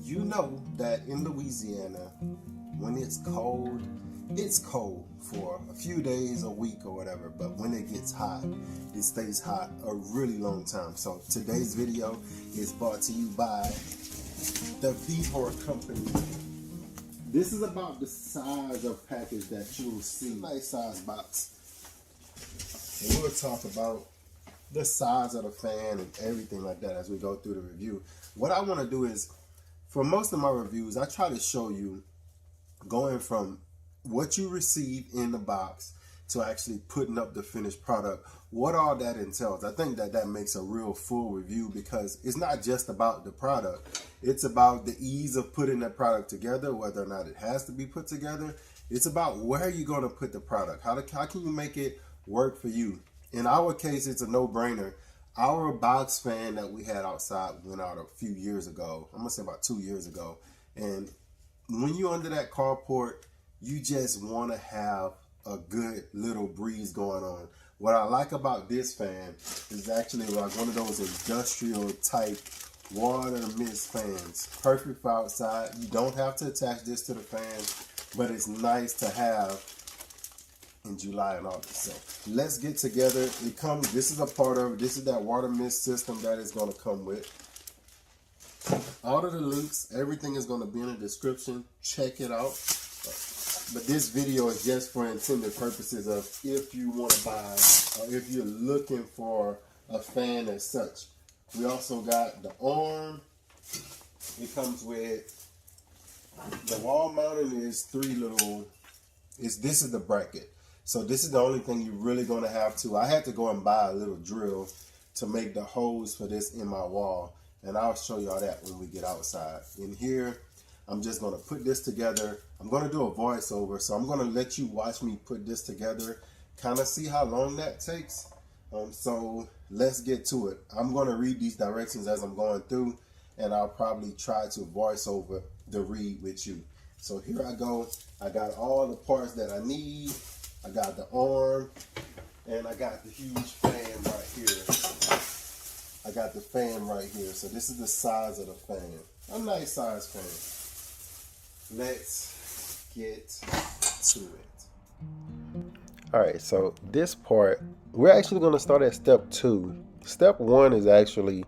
You know that in Louisiana, when it's cold for a few days, a week, or whatever. But when it gets hot, it stays hot a really long time. So today's video is brought to you by the Vevor company. This is about the size of package that you'll see. Nice size box. And we'll talk about the size of the fan and everything like that as we go through the review. What I want to do is, for most of my reviews, I try to show you going from what you receive in the box to actually putting up the finished product, what all that entails. I think that makes a real full review, because it's not just about the product. It's about the ease of putting that product together, whether or not it has to be put together. It's about where you're going to put the product. How can you make it work for you? In our case, it's a no-brainer. Our box fan that we had outside went out a few years ago. I'm going to say about 2 years ago. And when you're under that carport, you just want to have a good little breeze going on. What I like about this fan is actually like one of those industrial type water mist fans. Perfect for outside. You don't have to attach this to the fan, but it's nice to have in July and August. So let's get together. This is a part of it. This is that water mist system that is going to come with. All of the links, everything is going to be in the description. Check it out. But this video is just for intended purposes of if you want to buy or if you're looking for a fan as such. We also got the arm. It comes with the wall mounting is this is the bracket. So this is the only thing you're really going to have to. I had to go and buy a little drill to make the holes for this in my wall. And I'll show y'all that when we get outside. In here, I'm just going to put this together. I'm going to do a voiceover. So I'm going to let you watch me put this together. Kind of see how long that takes. So let's get to it. I'm going to read these directions as I'm going through. And I'll probably try to voice over the read with you. So here I go. I got all the parts that I need. I got the arm, and I got the huge fan right here. I got the fan right here. So this is the size of the fan. A nice size fan. Let's get to it. All right, so this part, we're actually going to start at step 2. Step 1 is actually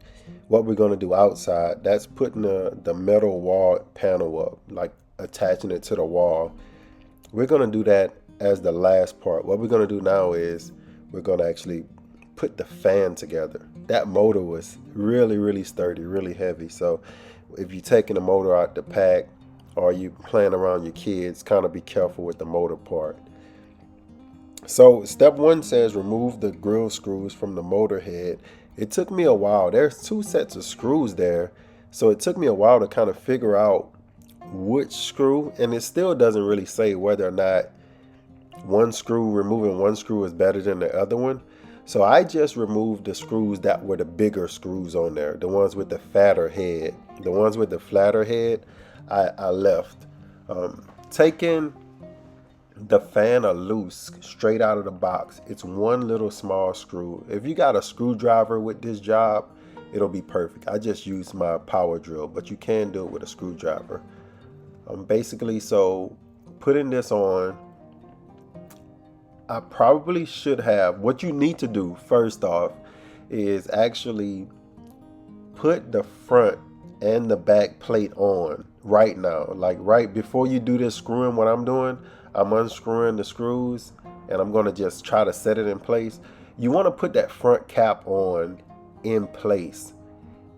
what we're going to do outside. That's putting the metal wall panel up, like attaching it to the wall. We're going to do that as the last part. What we're going to do now is we're going to actually put the fan together. That motor was really sturdy, really heavy. So if you're taking the motor out the pack or you playing around your kids, kind of be careful with the motor part. So step 1 says remove the grill screws from the motor head. It took me a while. There's 2 sets of screws there. So it took me a while to kind of figure out which screw, and it still doesn't really say whether or not removing one screw is better than the other one. So I just removed the screws that were the bigger screws on there, the ones with the fatter head. The ones with the flatter head, I left. Taking the fan loose straight out of the box, it's one little small screw. If you got a screwdriver with this job, it'll be perfect. I just used my power drill, but you can do it with a screwdriver. Basically, so putting this on, I probably should have, what you need to do first off is actually put the front and the back plate on right now. Like right before you do this screwing, what I'm doing, I'm unscrewing the screws and I'm going to just try to set it in place. You want to put that front cap on in place,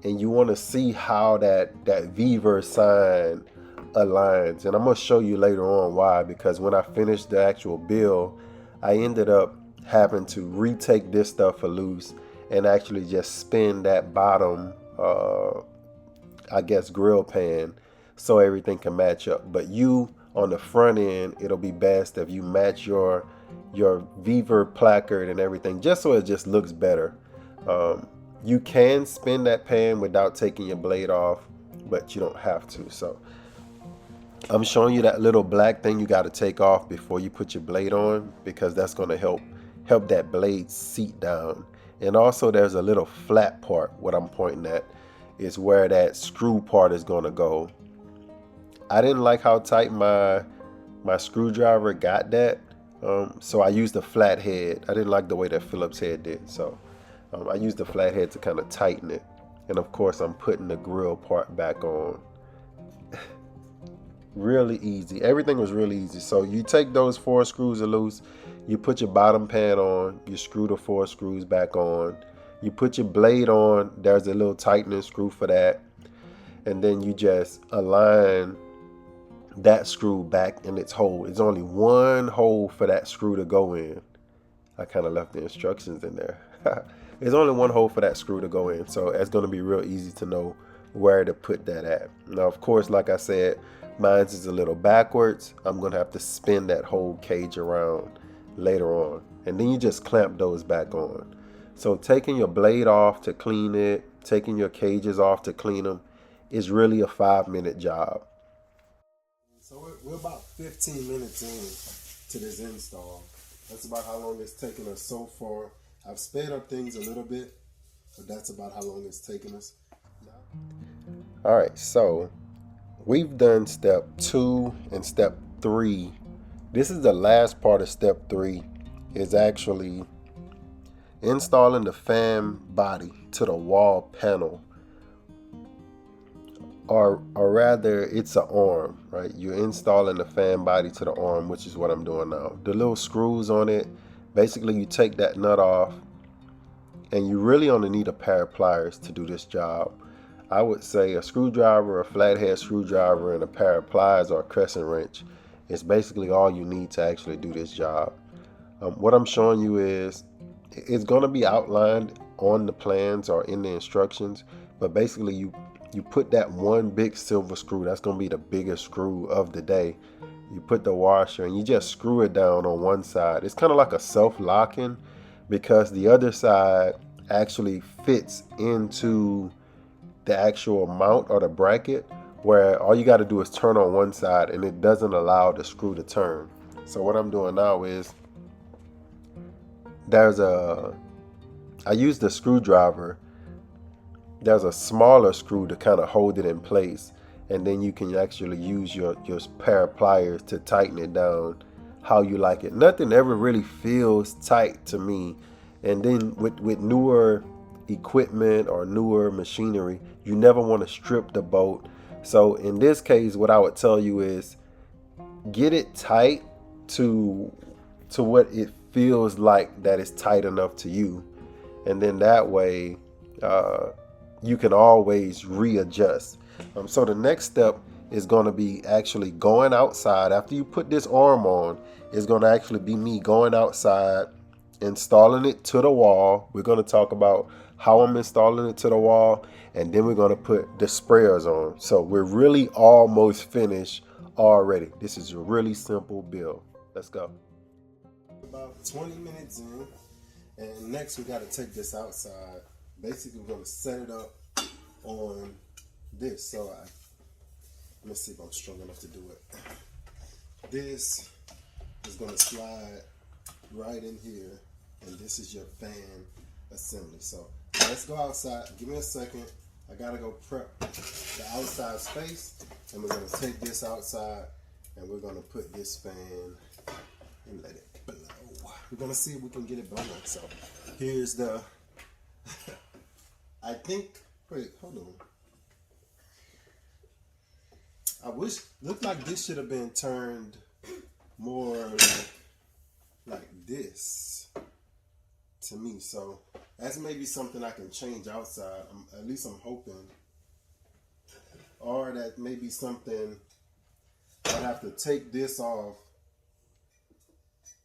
and you want to see how that Vevor sign aligns. And I'm going to show you later on why, because when I finished the actual build, I ended up having to retake this stuff loose and actually just spin that bottom, I guess, grill pan so everything can match up. But you, on the front end, it'll be best if you match your Vevor placard and everything, just so it just looks better. You can spin that pan without taking your blade off, but you don't have to. So I'm showing you that little black thing you got to take off before you put your blade on, because that's going to help that blade seat down. And also there's a little flat part. What I'm pointing at is where that screw part is going to go. I didn't like how tight my screwdriver got that. So I used a flat head. I didn't like the way that Phillips head did. So I used the flat head to kind of tighten it. And of course, I'm putting the grill part back on. Really easy. Everything was really easy. So you take those 4 screws loose, you put your bottom pan on, you screw the 4 screws back on, you put your blade on, there's a little tightening screw for that, and then you just align that screw back in its hole. It's only one hole for that screw to go in. I kind of left the instructions in there. There's only one hole for that screw to go in, so it's going to be real easy to know where to put that at. Now, of course, like I said, mine is a little backwards. I'm going to have to spin that whole cage around later on, and then you just clamp those back on. So taking your blade off to clean it, taking your cages off to clean them is really a 5-minute job. So we're about 15 minutes in to this install. That's about how long it's taken us so far. I've sped up things a little bit, but that's about how long it's taken us. All right, so we've done step 2 and step 3. This is the last part of step 3, is actually installing the fan body to the wall panel. Or rather, it's an arm, right? You're installing the fan body to the arm, which is what I'm doing now. The little screws on it, basically you take that nut off, and you really only need a pair of pliers to do this job. I would say a screwdriver, a flathead screwdriver, and a pair of pliers or a crescent wrench is basically all you need to actually do this job. What I'm showing you is, it's going to be outlined on the plans or in the instructions, but basically you put that one big silver screw. That's going to be the biggest screw of the day. You put the washer and you just screw it down on one side. It's kind of like a self-locking, because the other side actually fits into the actual mount or the bracket, where all you got to do is turn on one side and it doesn't allow the screw to turn. So what I'm doing now is, I use the screwdriver. There's a smaller screw to kind of hold it in place, and then you can actually use your pair of pliers to tighten it down how you like it. Nothing ever really feels tight to me. And then with newer equipment or newer machinery, you never want to strip the bolt. So in this case, what I would tell you is, get it tight to what it feels like that is tight enough to you, and then that way you can always readjust. So the next step is going to be actually going outside. After you put this arm on, it's going to actually be me going outside, installing it to the wall. We're going to talk about how I'm installing it to the wall, and then we're going to put the sprayers on. So we're really almost finished already. This is a really simple build. Let's go. About 20 minutes in, and next we got to take this outside. Basically, we're going to set it up on this. So let me see if I'm strong enough to do it. This is going to slide right in here, and this is your fan assembly. So let's go outside. Give me a second. I got to go prep the outside space, and we're going to take this outside, and we're going to put this fan and let it blow. We're going to see if we can get it blowing. So here's the I think, wait, hold on. I wish, looked like this should have been turned more like this to me. So that's maybe something I can change outside. At least I'm hoping. Or that maybe something I'd have to take this off.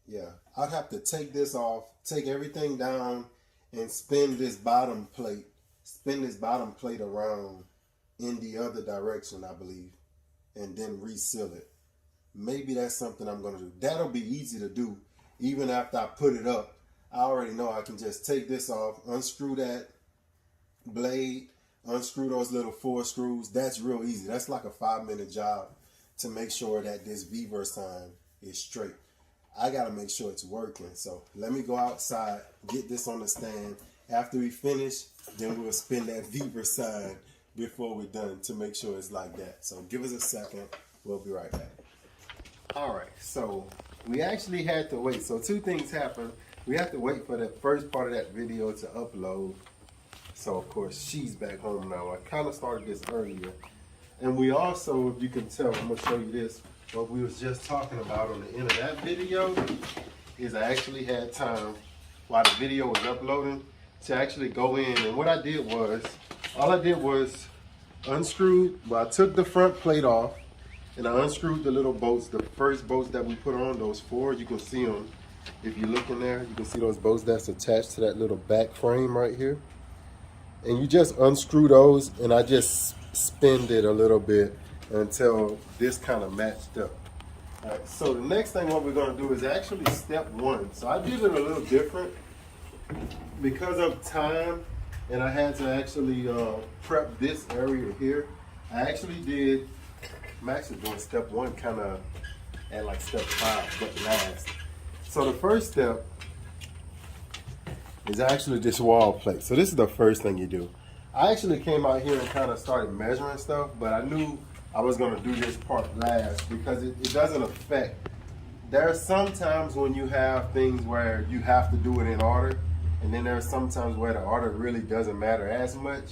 Yeah, I'd have to take this off, take everything down, and spin this bottom plate around in the other direction, I believe, and then reseal it. Maybe that's something I'm going to do. That'll be easy to do. Even after I put it up, I already know I can just take this off, unscrew that blade, unscrew those little 4 screws. That's real easy. That's like a 5-minute job to make sure that this Vevor sign is straight. I got to make sure it's working. So let me go outside, get this on the stand. After we finish, then we'll spin that Vevor sign before we're done to make sure it's like that. So give us a second. We'll be right back. All right, so we actually had to wait. So two things happened. We had to wait for the first part of that video to upload. So of course she's back home now. I kind of started this earlier. And we also, if you can tell, I'm gonna show you this. What we was just talking about on the end of that video is I actually had time while the video was uploading to actually go in. And what I did was, all I did was unscrewed, well, I took the front plate off and I unscrewed the little bolts, the first bolts that we put on, those four, you can see them. If you look in there, you can see those bolts that's attached to that little back frame right here. And you just unscrew those, and I just spinned it a little bit until this kind of matched up. All right, so the next thing what we're gonna do is actually step one. So I did it a little different because of time, and I had to actually prep this area here. I actually did, I'm actually doing step one kind of at like step 5, but last. So the first step is actually this wall plate. So this is the first thing you do. I actually came out here and kind of started measuring stuff, but I knew I was gonna do this part last because it doesn't affect. There are some times when you have things where you have to do it in order, and then there are some times where the order really doesn't matter as much.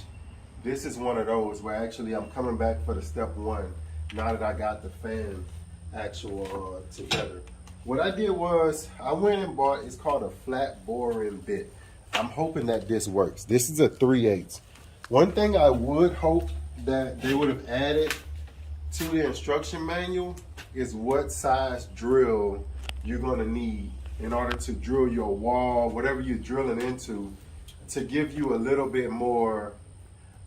This is one of those where actually I'm coming back for the step one now that I got the fan actual together. What I did was I went and bought, it's called a flat boring bit. I'm hoping that this works. This is a 3/8. One thing I would hope that they would have added to the instruction manual is what size drill you're gonna need in order to drill your wall, whatever you're drilling into, to give you a little bit more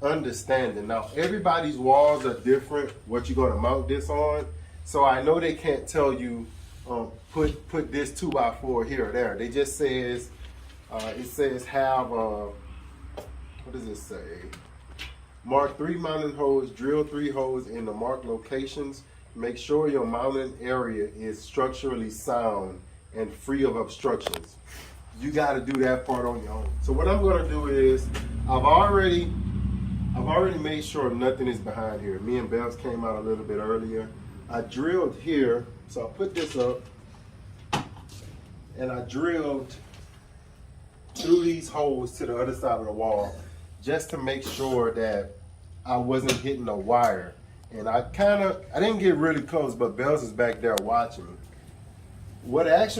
understanding. Now, everybody's walls are different, what you're gonna mount this on. So I know they can't tell you, put this 2x4 here or there. They just says, it says have, what does it say? Mark 3 mounting holes, drill 3 holes in the marked locations. Make sure your mounting area is structurally sound and free of obstructions. You got to do that part on your own. So what I'm going to do is, I've already made sure nothing is behind here. Me and Bells came out a little bit earlier. I drilled here, so I put this up, and I drilled through these holes to the other side of the wall just to make sure that I wasn't hitting a wire. And I didn't get really close, but Bells is back there watching me. What else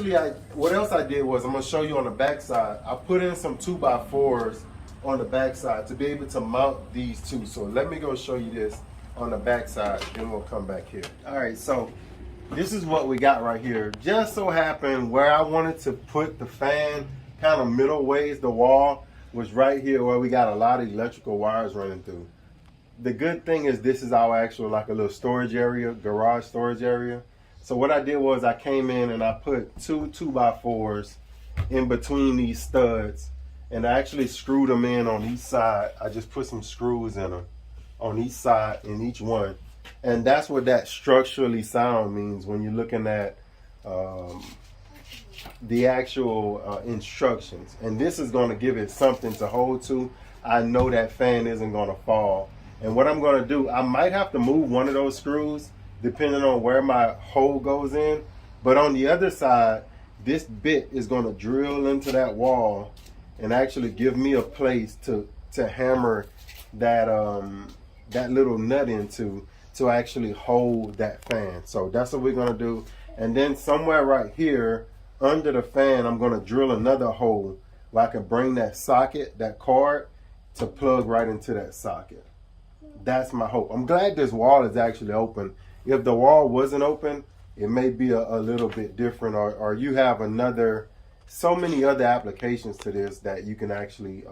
I did was, I'm gonna show you on the back side, I put in some 2x4s on the back side to be able to mount these two. So let me go show you this on the back side, then we'll come back here. All right, so this is what we got right here. Just so happened where I wanted to put the fan, kind of middle ways the wall, was right here where we got a lot of electrical wires running through. The good thing is this is our actual, like a little storage area, garage storage area. So what I did was I came in and I put two 2x4s in between these studs, and I actually screwed them in on each side. I just put some screws in them on each side in each one. And that's what that structurally sound means when you're looking at the actual instructions. And this is going to give it something to hold to. I know that fan isn't going to fall. And what I'm going to do, I might have to move one of those screws depending on where my hole goes in. But on the other side, this bit is going to drill into that wall and actually give me a place to hammer that that little nut into to actually hold that fan. So that's what we're gonna do. And then somewhere right here under the fan, I'm gonna drill another hole where I can bring that socket, that cord, to plug right into that socket. That's my hope. I'm glad this wall is actually open. If the wall wasn't open, it may be a little bit different, or you have so many other applications to this that you can actually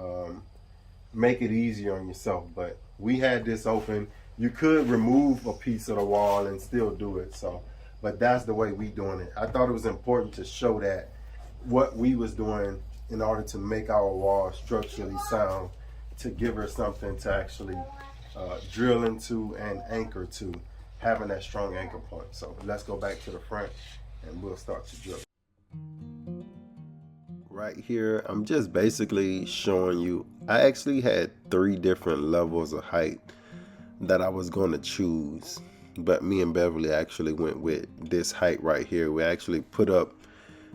make it easier on yourself. But we had this open. You could remove a piece of the wall and still do it. So, but that's the way we doing it. I thought it was important to show that what we was doing in order to make our wall structurally sound, to give her something to actually drill into and anchor to, having that strong anchor point. So let's go back to the front and we'll start to drill. Right here, I'm just basically showing you, I actually had 3 different levels of height that I was going to choose. but me and Beverly actually went with this height right here. We actually put up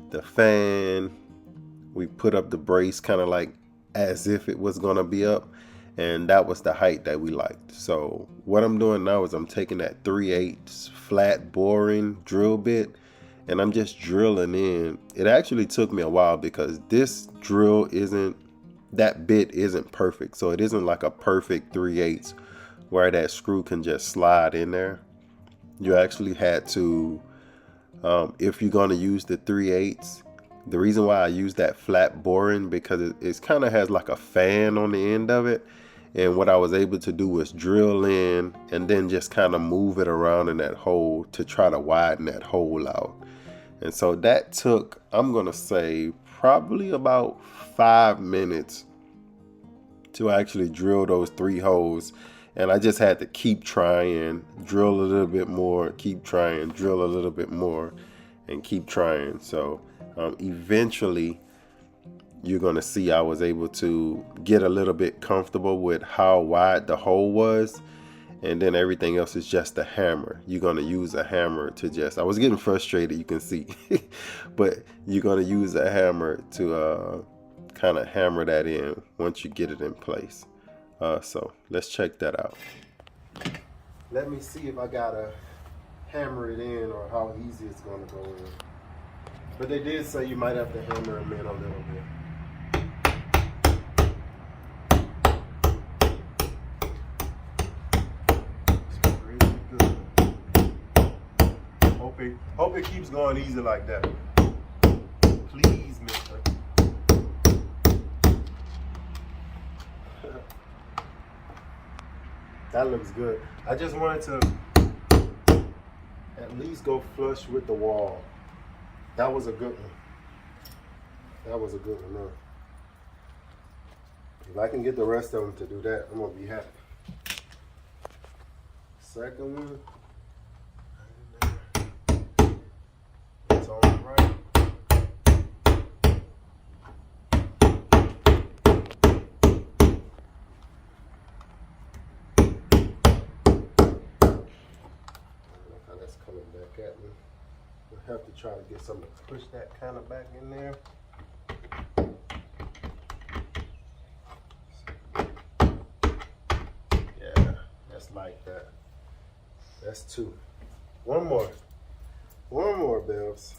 the fan, we put up the brace kind of like as if it was gonna be up, and that was the height that we liked. So what I'm doing now is I'm taking that 3/8 flat boring drill bit and I'm just drilling in. It actually took me a while because this drill isn't, that bit isn't perfect. So it isn't like a perfect 3/8 where that screw can just slide in there. You actually had to, if you're going to use the 3/8, the reason why I use that flat boring because it kind of has like a fan on the end of it. And what I was able to do was drill in and then just kind of move it around in that hole to try to widen that hole out. And so that took, I'm going to say, probably about 5 minutes to actually drill those 3 holes. And I just had to keep trying, drill a little bit more, keep trying, drill a little bit more, and keep trying. So eventually you're going to see I was able to get a little bit comfortable with how wide the hole was. And then everything else is just a hammer. You're going to use a hammer to just, I was getting frustrated, you can see, but you're going to use a hammer to kind of hammer that in once you get it in place. So let's check that out. Let me see if I gotta hammer it in or how easy it's gonna go in. But they did say you might have to hammer them in a little bit. It's really good. Hope it keeps going easy like that. Please, mister. That looks good. I just wanted to at least go flush with the wall. That was a good one. That was a good one. If I can get the rest of them to do that, I'm gonna be happy. Second one. It's all right. Coming back at me. We'll have to try to get something to push that kind of back in there. Yeah, that's like that. That's 2. One more, Bevs.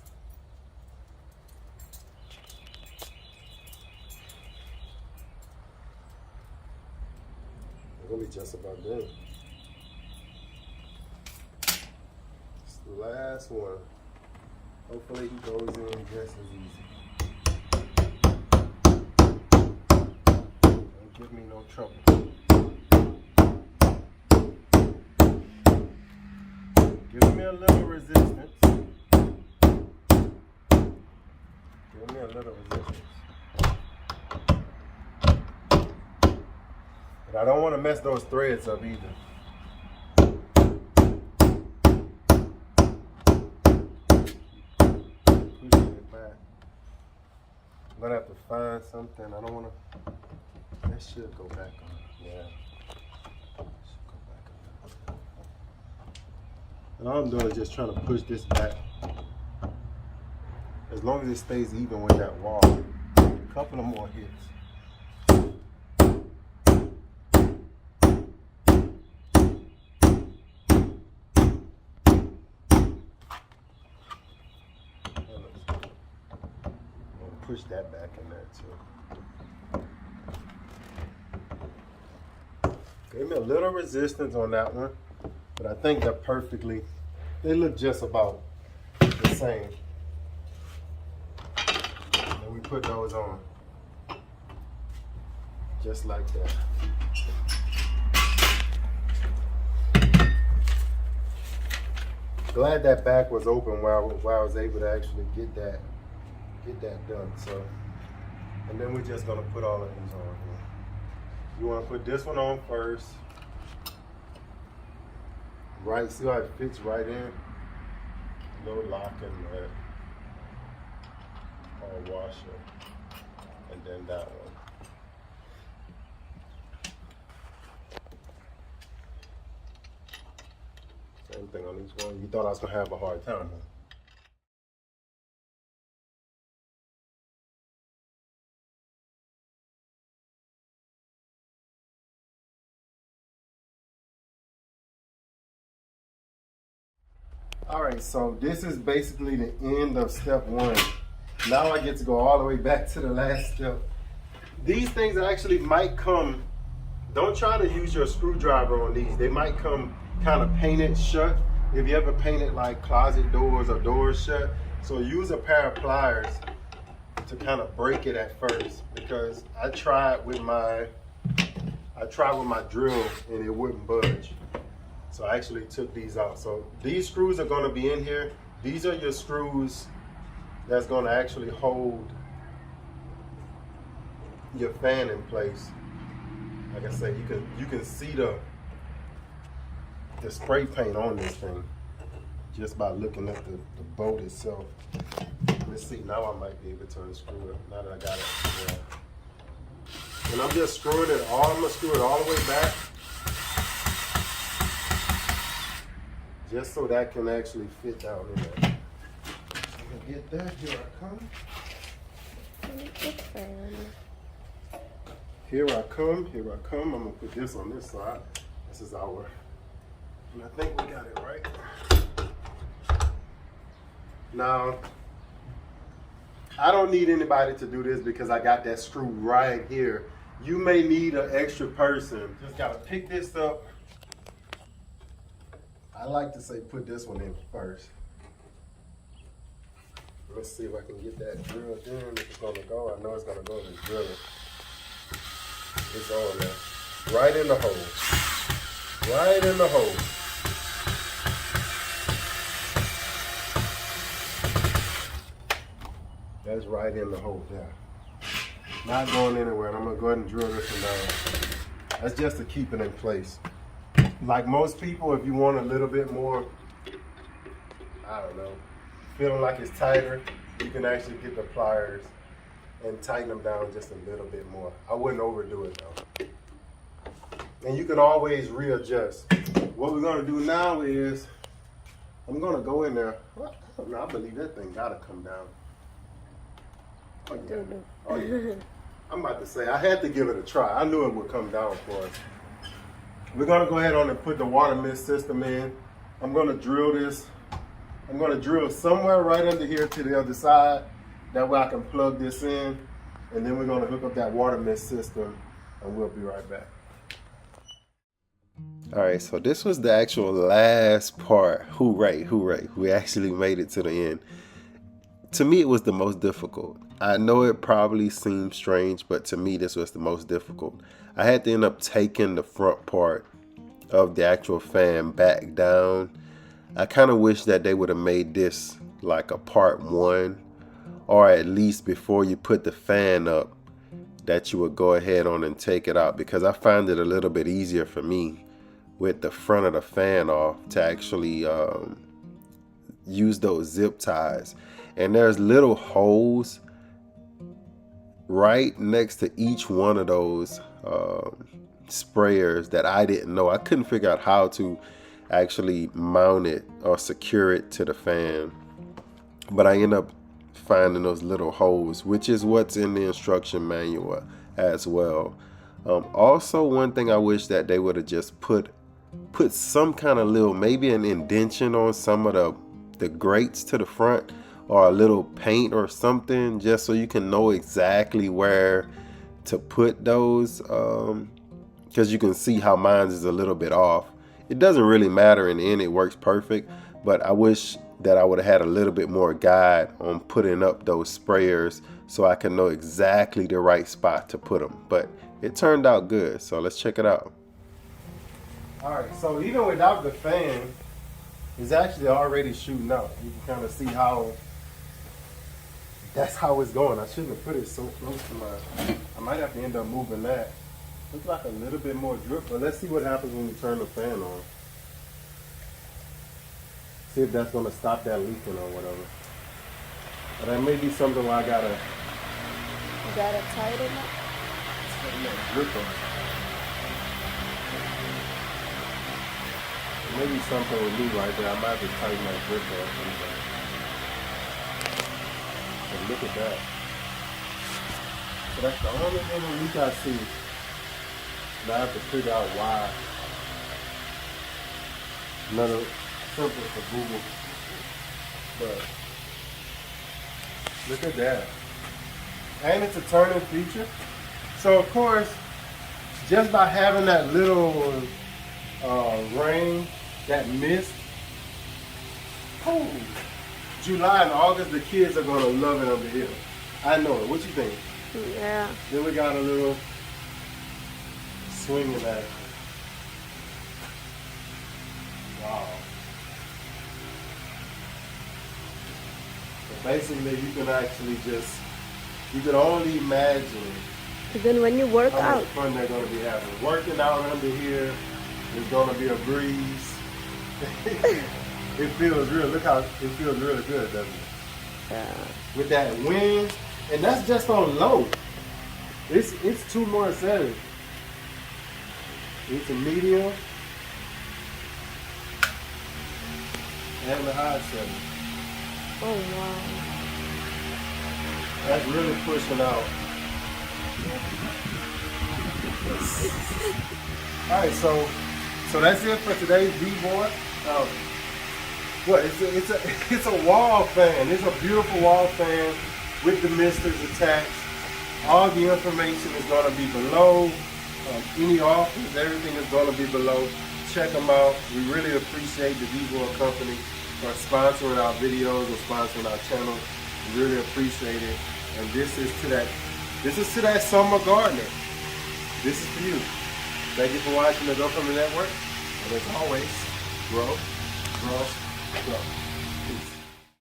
We're gonna be just about done. Last one. Hopefully he goes in just as easy. Don't give me no trouble. Give me a little resistance. Give me a little resistance. But I don't want to mess those threads up either. I'm gonna have to find something. I don't wanna. That should go back on. Yeah. Should go back on. And all I'm doing is just trying to push this back. As long as it stays even with that wall. A couple of more hits. Push that back in there too. Gave me a little resistance on that one, but I think they're perfectly, they look just about the same. And we put those on, just like that. Glad that back was open while I was able to actually get that done. So, and then we're just gonna put all of these on here. You want to put this one on first, right? See how it fits right in? No lock in there, or washer, and then that one. Same thing on each one. You thought I was gonna have a hard time, huh? All right, so this is basically the end of step one. Now I get to go all the way back to the last step. These things actually might come, don't try to use your screwdriver on these. They might come kind of painted shut. If you ever painted like closet doors or doors shut. So use a pair of pliers to kind of break it at first, because I tried with my drill and it wouldn't budge. So I actually took these out. So these screws are going to be in here. These are your screws that's going to actually hold your fan in place. Like I said, you can see the spray paint on this thing just by looking at the bolt itself. Let's see, now I might be able to unscrew it now that I got it. Yeah. And I'm just screwing it all, I'm gonna screw it all the way back, just so that can actually fit down in there. I'm gonna get that, here I come. Here I come, here I come. I'm gonna put this on this side. This is our, and I think we got it right. Now, I don't need anybody to do this because I got that screw right here. You may need an extra person. Just gotta pick this up. I like to say put this one in first. Let's see if I can get that drilled in. If it's gonna go, I know it's gonna go in the driller. It's on there. Right in the hole. Right in the hole. That's right in the hole there. Not going anywhere. And I'm gonna go ahead and drill this one down. That's just to keep it in place. Like most people, if you want a little bit more, I don't know, feeling like it's tighter, you can actually get the pliers and tighten them down just a little bit more. I wouldn't overdo it though. And you can always readjust. What we're gonna do now is, I'm gonna go in there. I don't know, I believe that thing gotta come down. Oh, yeah. Oh, yeah. I'm about to say, I had to give it a try. I knew it would come down for us. We're gonna go ahead on and put the water mist system in. I'm gonna drill this. I'm gonna drill somewhere right under here to the other side. That way I can plug this in. And then we're gonna hook up that water mist system and we'll be right back. All right, so this was the actual last part. Hooray, hooray. We actually made it to the end. To me, it was the most difficult. I know it probably seems strange, but to me, this was the most difficult. I had to end up taking the front part of the actual fan back down. I kind of wish that they would have made this like a part one, or at least before you put the fan up, that you would go ahead on and take it out, because I find it a little bit easier for me with the front of the fan off to actually use those zip ties. And there's little holes right next to each one of those sprayers that I didn't know. I couldn't figure out how to actually mount it or secure it to the fan, but I ended up finding those little holes, which is what's in the instruction manual as well. Also, one thing I wish that they would have just put some kind of little, maybe an indentation on some of the grates to the front, or a little paint or something, just so you can know exactly where to put those, because you can see how mine is a little bit off. It doesn't really matter in the end, it works perfect, but I wish that I would have had a little bit more guide on putting up those sprayers so I can know exactly the right spot to put them. But it turned out good, so let's check it out. All right, so even without the fan, it's actually already shooting out. You can kind of see how that's how it's going. I shouldn't have put it so close to mine. I might have to end up moving that. Looks like a little bit more drip, but let's see what happens when we turn the fan on. See if that's gonna stop that leaking or whatever. But that may be something where I gotta tighten it. Drip on. Maybe something with me right there. I might have to tighten that grip up. But look at that. So that's the only thing that we got to see. Now I have to figure out why. Another simple for Google. But look at that. And it's a turning feature. So of course, just by having that little rain, that mist, oh, July and August, the kids are gonna love it under here. I know it. What you think? Yeah. Then we got a little swinging action. Wow. So basically, you can actually just, you can only imagine Then when you work how out, much fun they're going to be having. Working out under here is going to be a breeze. It feels real. Look how it feels really good, doesn't it? yeah. With that wind, and that's just on low. It's two more settings. It's a medium and the high setting. Oh wow. That's really pushing out. All right, so that's it for today's Vevor. What? It's a wall fan. It's a beautiful wall fan with the misters attached. All the information is going to be below. Any offers, everything is going to be below. Check them out. We really appreciate the Vevor company for sponsoring our videos and sponsoring our channel. We really appreciate it. And this is to that summer gardener. This is for you. Thank you for watching the Go From the Network. And as always, grow, grow, grow.